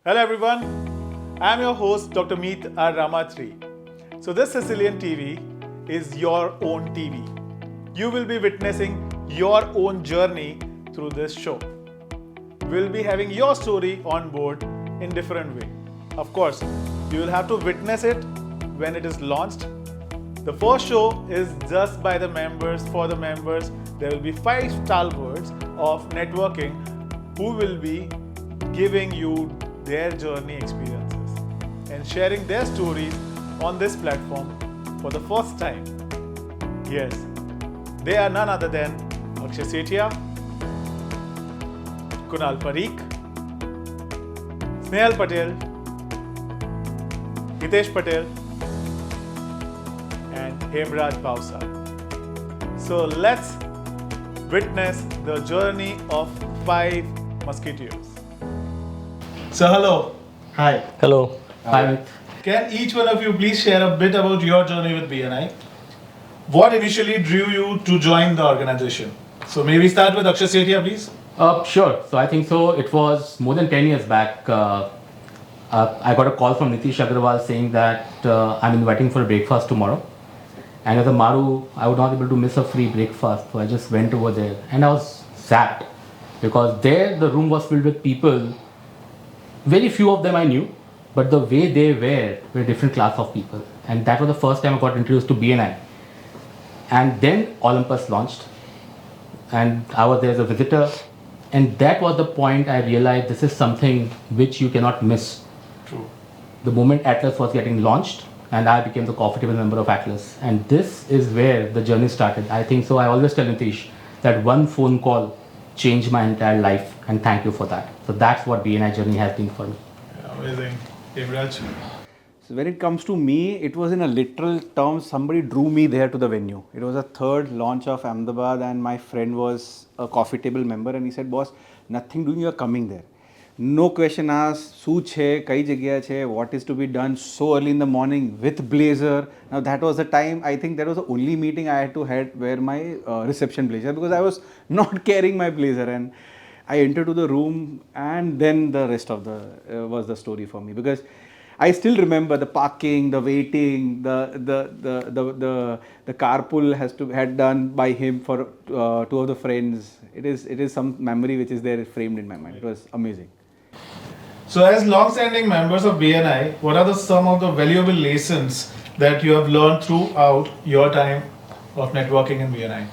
Hello everyone, I am your host Dr. Meet R. Ramatri. So this Sicilian TV is your own TV. You will be witnessing your own journey through this show. We'll be having your story on board in different way. Of course, you will have to witness it when it is launched. The first show is just by the members, for the members. There will be 5 stalwarts of networking who will be giving you their journey experiences and sharing their stories on this platform for the first time. Yes, they are none other than Akshay Sethia, Kunal Parikh, Snehal Patel, Hitesh Patel, and Hemraj Bausa. So let's witness the journey of 5 musketeers. So hello. Hi. Hello. Hi. Can each one of you please share a bit about your journey with BNI? What initially drew you to join the organization? So maybe start with Akshay Sethia, please. Sure. So I think so. It was more than 10 years back. I got a call from Nitish Agrawal saying that I'm inviting for a breakfast tomorrow. And as a Maru, I would not be able to miss a free breakfast. So I just went over there and I was zapped because there the room was filled with people. Very few of them I knew, but the way they were a different class of people. And that was the first time I got introduced to BNI. And then Olympus launched. And I was there as a visitor. And that was the point I realized this is something which you cannot miss. True. The moment Atlas was getting launched, and I became the coffee table member of Atlas. And this is where the journey started. I think so. I always tell Nitish that one phone call changed my entire life, and thank you for that. So that's what BNI journey has been for me. Amazing. Hemraj. So when it comes to me, it was in a literal term, somebody drew me there to the venue. It was a third launch of Ahmedabad and my friend was a coffee table member and he said, boss, nothing doing, you are coming there. No question asked, su che, kai jagya che, what is to be done so early in the morning with blazer. Now that was the time, I think that was the only meeting I had to wear my reception blazer because I was not carrying my blazer and I entered to the room and then the rest of the was the story for me because I still remember the parking, the waiting, the carpool had done by him for 2 of the friends. It is some memory which is there framed in my mind. It was amazing. So as long-standing members of BNI, what are some of the valuable lessons that you have learned throughout your time of networking in BNI?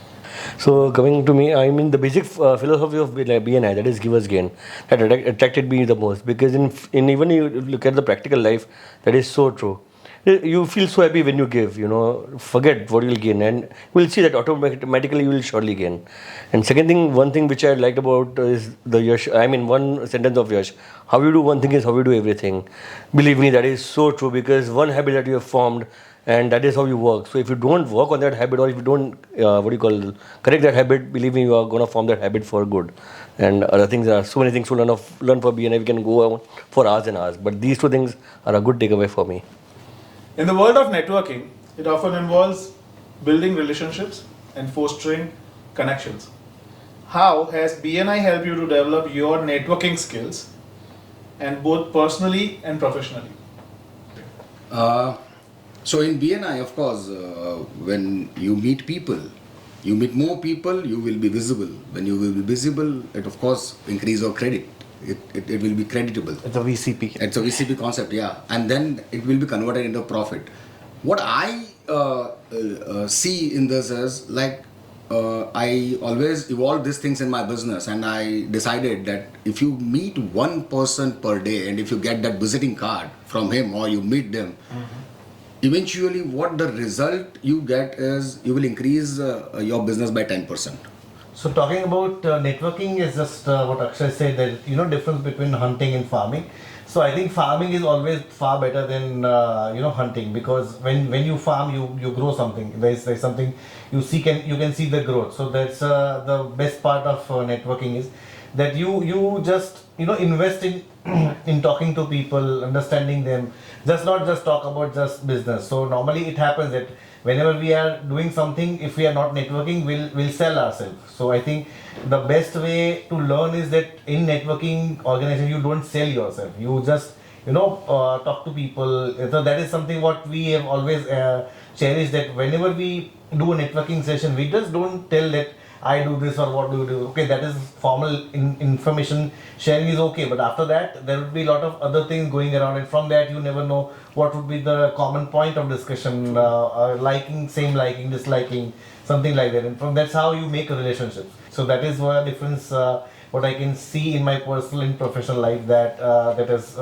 So coming to me, I mean the basic philosophy of BNI, that is give us gain, that attracted me the most because in even you look at the practical life, that is so true. You feel so happy when you give, forget what you will gain and you will see that automatically you will surely gain. And second thing, one thing which I liked about is the Yash, I mean one sentence of Yash, how you do one thing is how you do everything. Believe me, that is so true because one habit that you have formed and that is how you work. So if you don't work on that habit or if you don't, correct that habit, believe me, you are going to form that habit for good. And other things are so many things to learn for BNI. We can go on for hours and hours. But these 2 things are a good takeaway for me. In the world of networking, it often involves building relationships and fostering connections. How has BNI helped you to develop your networking skills and both personally and professionally? So in BNI, of course, when you meet people, you meet more people, you will be visible. When you will be visible, it of course increase your credit. It will be creditable. It's a VCP. It's a VCP concept, yeah. And then it will be converted into profit. What I see in this is like I always evolve these things in my business and I decided that if you meet one person per day and if you get that visiting card from him or you meet them, eventually what the result you get is you will increase your business by 10%. So talking about networking is just what Akshay said, that difference between hunting and farming. So I think farming is always far better than hunting because when you farm you grow something. There's something you can see the growth. So that's the best part of networking is that you just invest in in talking to people, understanding them, just not just talk about just business. So normally it happens that whenever we are doing something, if we are not networking, we'll sell ourselves. So I think the best way to learn is that in networking organization you don't sell yourself, you just talk to people. So that is something what we have always cherished, that whenever we do a networking session, we just don't tell that I do this or what do you do. Okay, that is formal information sharing is okay, but after that there would be a lot of other things going around, and from that you never know what would be the common point of discussion, liking, same liking, disliking, something like that, and from that's how you make a relationship. So that is one difference what I can see in my personal and professional life that has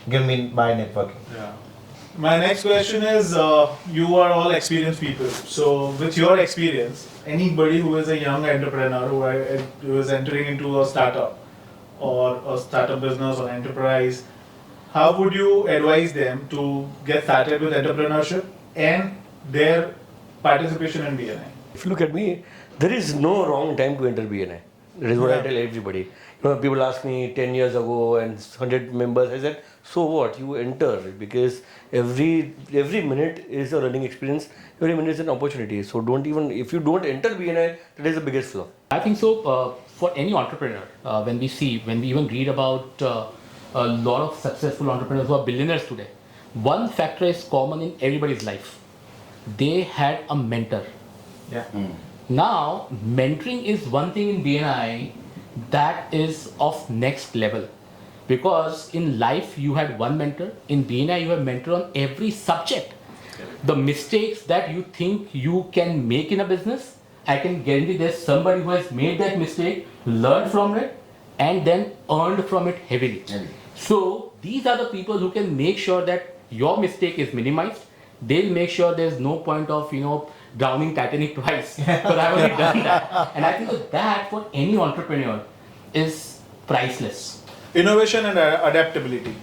given me by networking. Yeah. My next question is, you are all experienced people. So with your experience, anybody who is a young entrepreneur who is entering into a startup or a startup business or enterprise, how would you advise them to get started with entrepreneurship and their participation in BNI? If you look at me, there is no wrong time to enter BNI. That is what I tell everybody. People ask me 10 years ago and 100 members, I said, so what? You enter, because every minute is a learning experience, every minute is an opportunity. So if you don't enter BNI, that is the biggest flaw. I think so. For any entrepreneur, when we even read about a lot of successful entrepreneurs who are billionaires today, one factor is common in everybody's life. They had a mentor. Yeah. Now, mentoring is one thing in BNI that is of next level, because in life you had one mentor. In BNI you have mentor on every subject. The mistakes that you think you can make in a business, I can guarantee there's somebody who has made that mistake, learned from it, and then earned from it heavily. So these are the people who can make sure that your mistake is minimized. They'll make sure there's no point of drowning Titanic twice, because I've already done that. And I think that for any entrepreneur is priceless. Innovation and adaptability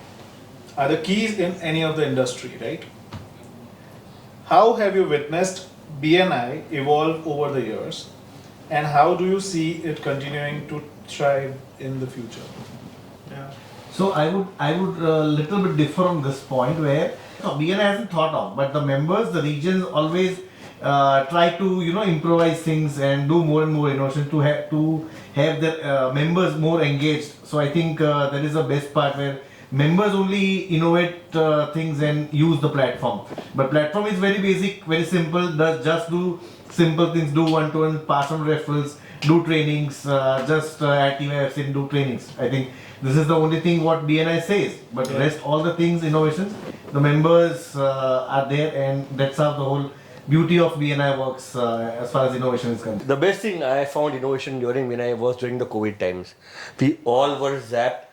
are the keys in any of the industry, right? How have you witnessed BNI evolve over the years, and how do you see it continuing to thrive in the future? Yeah. So I would little bit differ on this point, where BNI hasn't thought of, but the members, the regions always try to improvise things and do more and more innovation to have their members more engaged. So I think that is the best part, where members only innovate things and use the platform. But platform is very basic, very simple. Just do simple things, do one-to-one, pass on referrals, do trainings, just active and do trainings. I think this is the only thing what BNI says. But rest all the things, innovations, the members are there, and that's how the whole beauty of BNI works as far as innovation is concerned. The best thing I found innovation during BNI was during the COVID times. We all were zapped.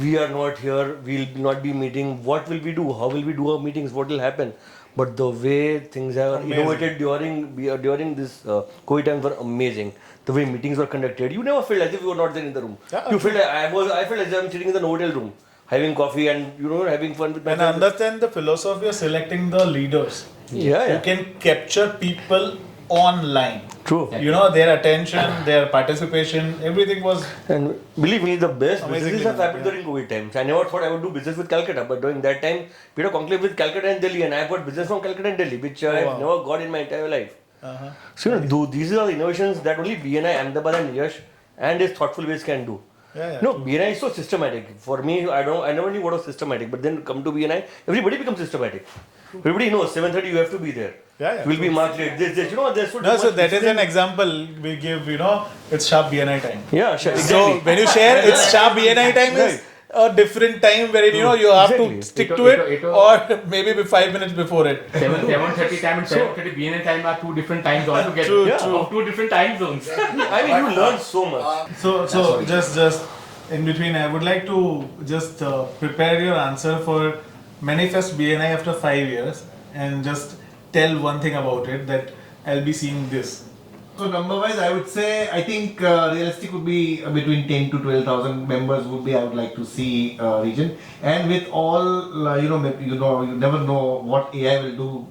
We are not here. We'll not be meeting. What will we do? How will we do our meetings? What will happen? But the way things are innovated during this COVID times were amazing. The way meetings were conducted, you never felt as if you were not there in the room. Yeah, you felt I felt as if I'm sitting in the hotel room, having coffee and having fun with my And friends. understand the philosophy of selecting the leaders Yeah. who can capture people online. True. Their attention, their participation, everything was. And believe me, the best Amazingly businesses have done, happened during COVID times. I never thought I would do business with Calcutta, but during that time, we had a conclave with Calcutta and Delhi, and I've got business from Calcutta and Delhi, which I've never got in my entire life. Uh-huh. So, these are the innovations that only BNI, Ahmedabad, and Yash and his thoughtful ways can do. Yeah, BNI is so systematic. For me, I never knew what was systematic, but then come to BNI, everybody becomes systematic. Everybody knows 7:30 you have to be there. Yeah. You will be marked late. There's No, so that is an example we give, it's sharp BNI time. Yeah, sure. So Exactly. when you share, it's sharp BNI time is a different time wherein, you have Exactly. to stick to it, or maybe 5 minutes before it. 7:30 time and 7:30 BNI time are two different times altogether. True, Of two different time zones. I mean, you learn so much. So just in between, I would like to just prepare your answer for manifest BNI after 5 years, and just tell one thing about it, that I'll be seeing this. So number-wise, I would say I think realistic would be between 10 to 12,000 members would be I would like to see region. And with all you never know what AI will do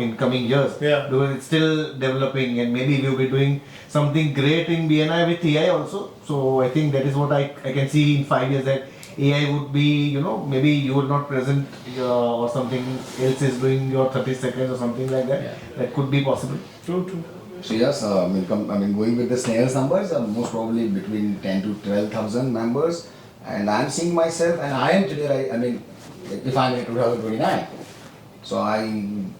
in coming years. Yeah. Because it's still developing, and maybe we'll be doing something great in BNI with AI also. So I think that is what I can see in 5 years, that AI would be, maybe you are not present or something else is doing your 30 seconds or something like that. Yeah. That could be possible. True. So yes, going with the snails numbers, most probably between 10 to 12,000 members, and I am seeing myself, and I am today. If I'm in 2029, so I am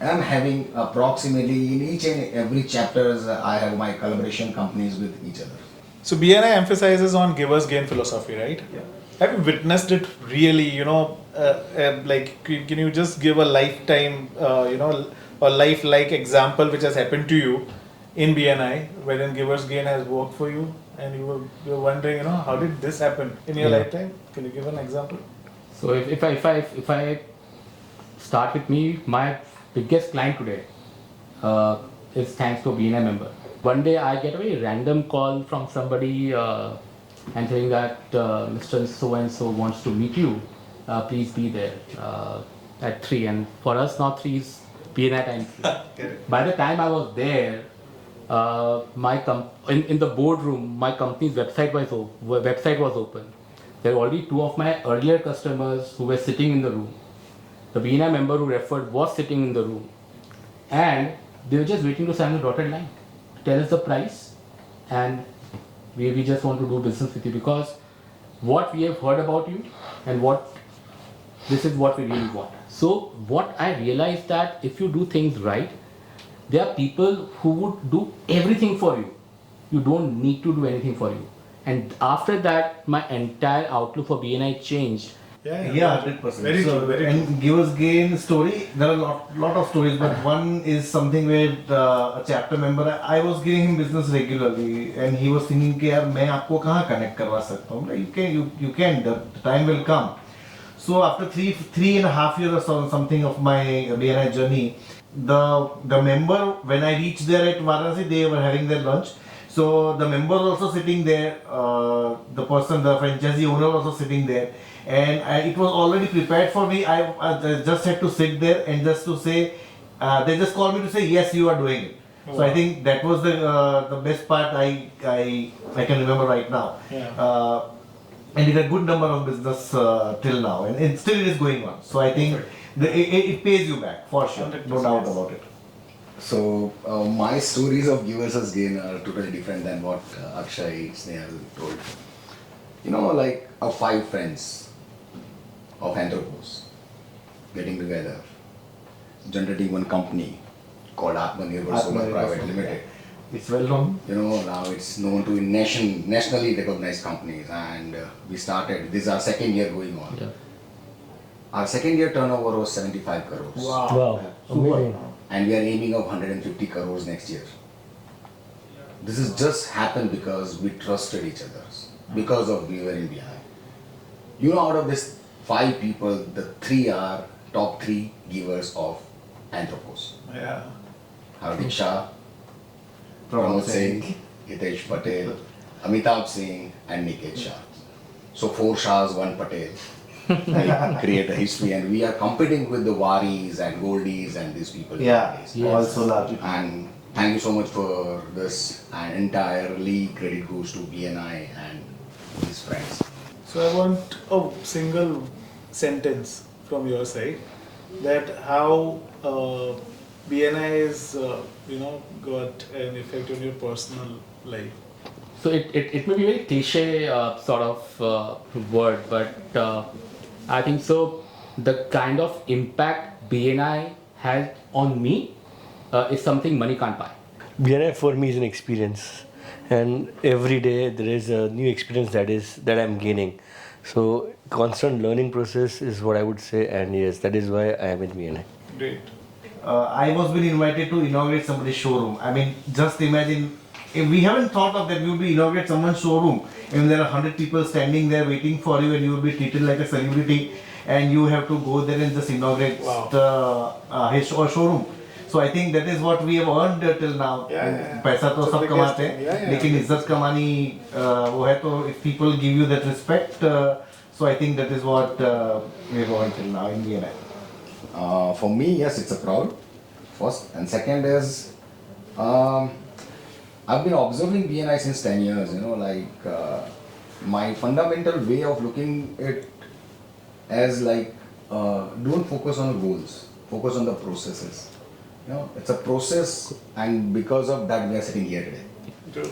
having approximately in each and every chapters I have my collaboration companies with each other. So BNI emphasizes on givers gain philosophy, right? Yeah. Have you witnessed it really? Can you just give a lifetime, a life-like example which has happened to you in BNI, wherein givers gain has worked for you, and you were wondering, how did this happen in your lifetime? Can you give an example? So if I start with me, my biggest client today is thanks to a BNI member. One day I get a very random call from somebody and saying that Mr. So and so wants to meet you. Please be there at 3. And for us now 3 is BNI time 3. By the time I was there, in the boardroom, my company's website was open. There were already 2 of my earlier customers who were sitting in the room. The BNI member who referred was sitting in the room, and they were just waiting to sign the dotted line, tell us the price, and we just want to do business with you because what we have heard about you and this is what we really want. So what I realized that if you do things right, there are people who would do everything for you. You don't need to do anything for you. And after that, my entire outlook for BNI changed. Yeah, 100%. Very true, very and givers gain story, there are a lot of stories, but one is something where a chapter member, I was giving him business regularly, and he was thinking, कि यार मैं आपको कहाँ connect करवा सकता हूँ? You can, the time will come. So after three and a half years or so, something of my BNI journey, the member, when I reached there at Varanasi, they were having their lunch. So the member also sitting there, the franchisee owner also sitting there, and it was already prepared for me. I just had to sit there and just to say, they just called me to say, yes, you are doing it. Oh, so I think that was the best part I can remember right now. Yeah. And it had a good number of business till now, and still it is going on. So I think it pays you back for sure, 100%. no doubt about it. So my stories of givers as gain are totally different than what Akshay Snehal told. Like 5 friends of anthropos getting together, generating one company called Atmanirbhar Solar Private Limited. It's well known. Now it's known to nationally recognized companies, and we started. This is our second year going on. Yeah. Our second year turnover was 75 crores. Wow. Amazing. And we are aiming of 150 crores next year. This has just happened because we trusted each other, because of we were in BNI. Out of this 5 people, the 3 are top 3 givers of anthropos. Yeah. Hardik Shah, Pramod Singh, Hitesh Patel, Amitabh Singh, and Niket Shah. So 4 Shahs, 1 Patel. We create a history, and we are competing with the Waris and Goldies and these people. Yeah, also large. And thank you so much for this, and entirely credit goes to BNI and his friends. So I want a single sentence from your side that how BNI is, got an effect on your personal life. So it may be a very cliche sort of word, but I think so. The kind of impact BNI has on me is something money can't buy. BNI for me is an experience, and every day there is a new experience that I'm gaining. So constant learning process is what I would say, and yes, that is why I am in BNI. Great. I was being invited to inaugurate somebody's showroom. I mean, just imagine, if we haven't thought of that, we would be inaugurate someone's showroom, and there are 100 people standing there waiting for you, and you will be treated like a celebrity, and you have to go there and just inaugurate his showroom. So I think that is what we have earned till now. पैसा तो सब कमाते हैं, लेकिन इज्जत कमानी वो है तो if people give you that respect, so I think that is what we have earned till now in BNI. For me, yes, it's a proud. First and second is I've been observing BNI since 10 years. My fundamental way of looking it as don't focus on the goals, focus on the processes. It's a process, and because of that we are sitting here today.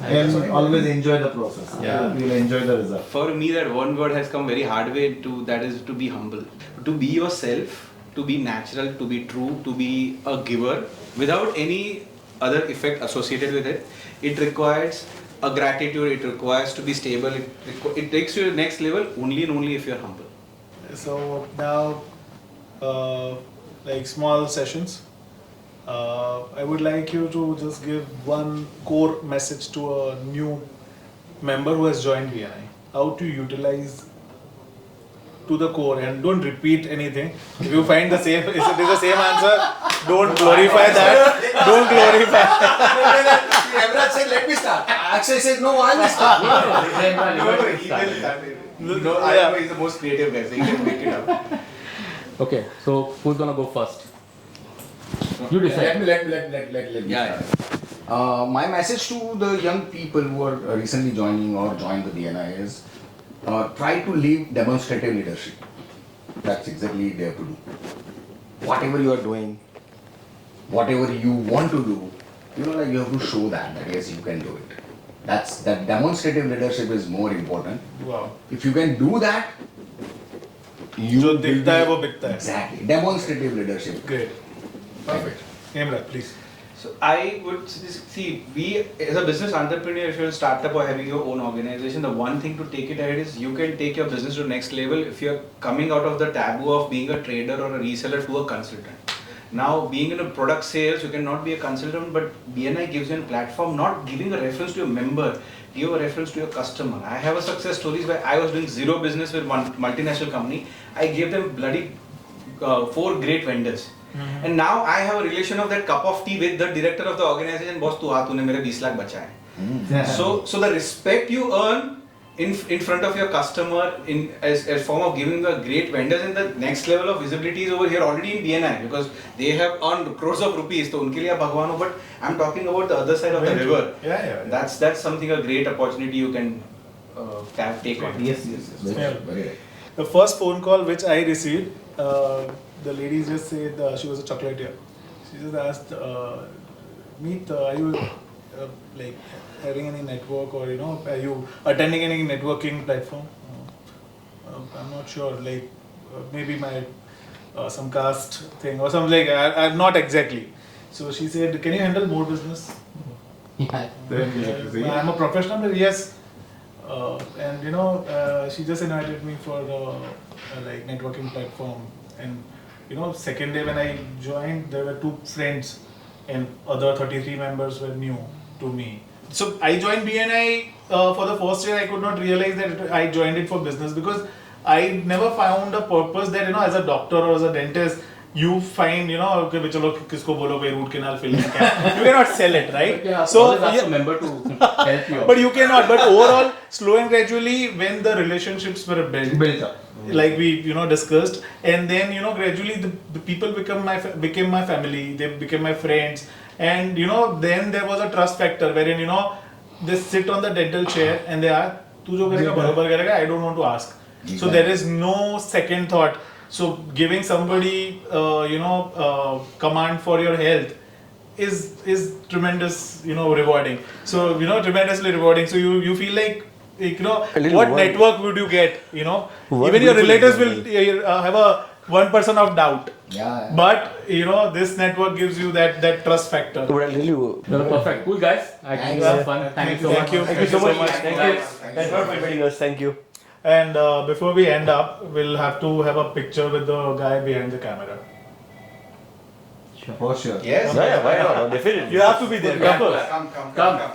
And always enjoy the process. You'll enjoy the result. For me, that one word has come very hard way to, that is to be humble. To be yourself, to be natural, to be true, to be a giver without any other effect associated with it. It requires a gratitude, it requires to be stable, it takes you to the next level only and only if you're humble. So now, small sessions. I would like you to just give one core message to a new member who has joined BNI. How to utilize to the core, and don't repeat anything. If you find the same, if it is the same answer, don't glorify that. Don't glorify. Everyone said, let me start. Akshay says, no, I will start. I know he's the most creative guy, so he can make it up. Okay, so who's gonna go first? You decide. Let me start. My message to the young people who are recently joining or joined the BNI is try to live demonstrative leadership. That's exactly what they have to do. Whatever you are doing, whatever you want to do, you have to show that yes, you can do it. That demonstrative leadership is more important. Wow. If you can do that, जो दिखता है वो बिकता है. Exactly. Demonstrative leadership. Great. Perfect. Imran, please. So I would see, we as a business entrepreneur, if you're a startup or having your own organization, the one thing to take it ahead is you can take your business to the next level if you're coming out of the taboo of being a trader or a reseller to a consultant. Now, being in a product sales, you cannot be a consultant, but BNI gives you a platform, not giving a reference to a member, give a reference to your customer. I have a success stories where I was doing zero business with one multinational company. I gave them bloody 4 great vendors. Mm-hmm. And now I have a relation of that cup of tea with the director of the organization. Boss, तूने मेरे 20 लाख बचाए. So the respect you earn in front of your customer as a form of giving the great vendors, and the next level of visibility is over here already in BNI because they have earned crores of rupees. So उनके लिए भगवान हो. But I'm talking about the other side of the river. Yeah. That's something, a great opportunity you can take on. Yes. Very right. The first phone call which I received, the lady just said she was a chocolatier. She just asked, Meet, are you having any network, or are you attending any networking platform? I'm not sure. Maybe my some caste thing or something. I'm not exactly. So she said, can you handle more business? Yeah. I'm a professional, but yes. And she just invited me for networking platform. And second day when I joined, there were 2 friends, and other 33 members were new to me. So I joined BNI for the first year. I could not realize that I joined it for business because I never found a purpose that as a doctor or as a dentist you find okay, chalo kisko bolo bhai root canal filling can. You cannot sell it, right? Yeah, so ask a member to help you. But you cannot. But overall, slow and gradually, when the relationships were built up, like we discussed, and then gradually the people became my family. They became my friends, and then there was a trust factor wherein they sit on the dental chair and they are tu jo karega barabar karega. I don't want to ask. So there is no second thought. So giving somebody command for your health is tremendous rewarding. So tremendously rewarding. So you feel like what network would you get? Even your relatives will have a 1% of doubt. Yeah. But this network gives you that trust factor. Perfect. Cool, guys. I think it was fun. Thank you so much. Thank you so much. Thanks for inviting us. Thank you. And before we end up, we'll have to have a picture with the guy behind the camera. For sure. Yes. Yeah, why not? Definitely. You have to be there. Come.